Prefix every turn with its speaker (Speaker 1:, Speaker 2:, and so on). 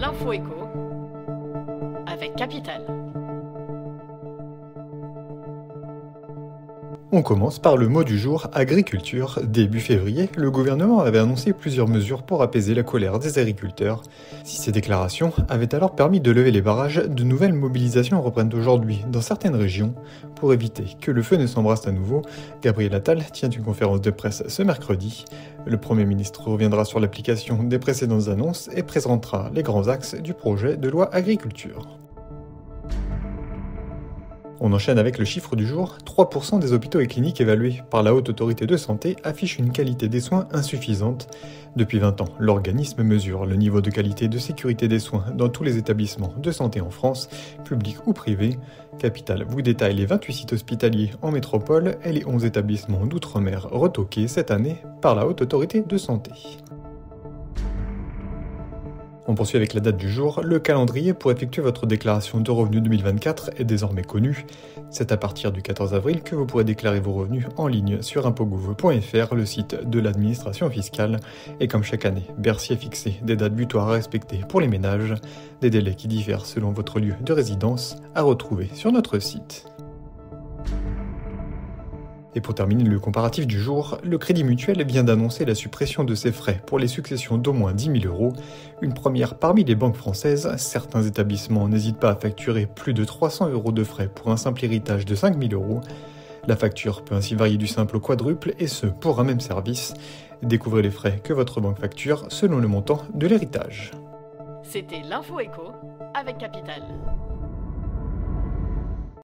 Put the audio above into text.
Speaker 1: L'info éco avec Capital.
Speaker 2: On commence par le mot du jour, agriculture. Début février, le gouvernement avait annoncé plusieurs mesures pour apaiser la colère des agriculteurs. Si ces déclarations avaient alors permis de lever les barrages, de nouvelles mobilisations reprennent aujourd'hui dans certaines régions. Pour éviter que le feu ne s'embrasse à nouveau, Gabriel Attal tient une conférence de presse ce mercredi. Le Premier ministre reviendra sur l'application des précédentes annonces et présentera les grands axes du projet de loi agriculture. On enchaîne avec le chiffre du jour. 3% des hôpitaux et cliniques évalués par la Haute Autorité de Santé affichent une qualité des soins insuffisante. Depuis 20 ans, l'organisme mesure le niveau de qualité et de sécurité des soins dans tous les établissements de santé en France, publics ou privés. Capital vous détaille les 28 sites hospitaliers en métropole et les 11 établissements d'outre-mer retoqués cette année par la Haute Autorité de Santé. On poursuit avec la date du jour. Le calendrier pour effectuer votre déclaration de revenus 2024 est désormais connu. C'est à partir du 14 avril que vous pourrez déclarer vos revenus en ligne sur impotgouv.fr, le site de l'administration fiscale. Et comme chaque année, Bercy a fixé des dates butoirs à respecter pour les ménages, des délais qui diffèrent selon votre lieu de résidence, à retrouver sur notre site. Et pour terminer le comparatif du jour, le Crédit Mutuel vient d'annoncer la suppression de ses frais pour les successions d'au moins 10 000 €, une première parmi les banques françaises. Certains établissements n'hésitent pas à facturer plus de 300 € de frais pour un simple héritage de 5 000 €. La facture peut ainsi varier du simple au quadruple, et ce pour un même service. Découvrez les frais que votre banque facture selon le montant de l'héritage.
Speaker 1: C'était l'info éco avec Capital.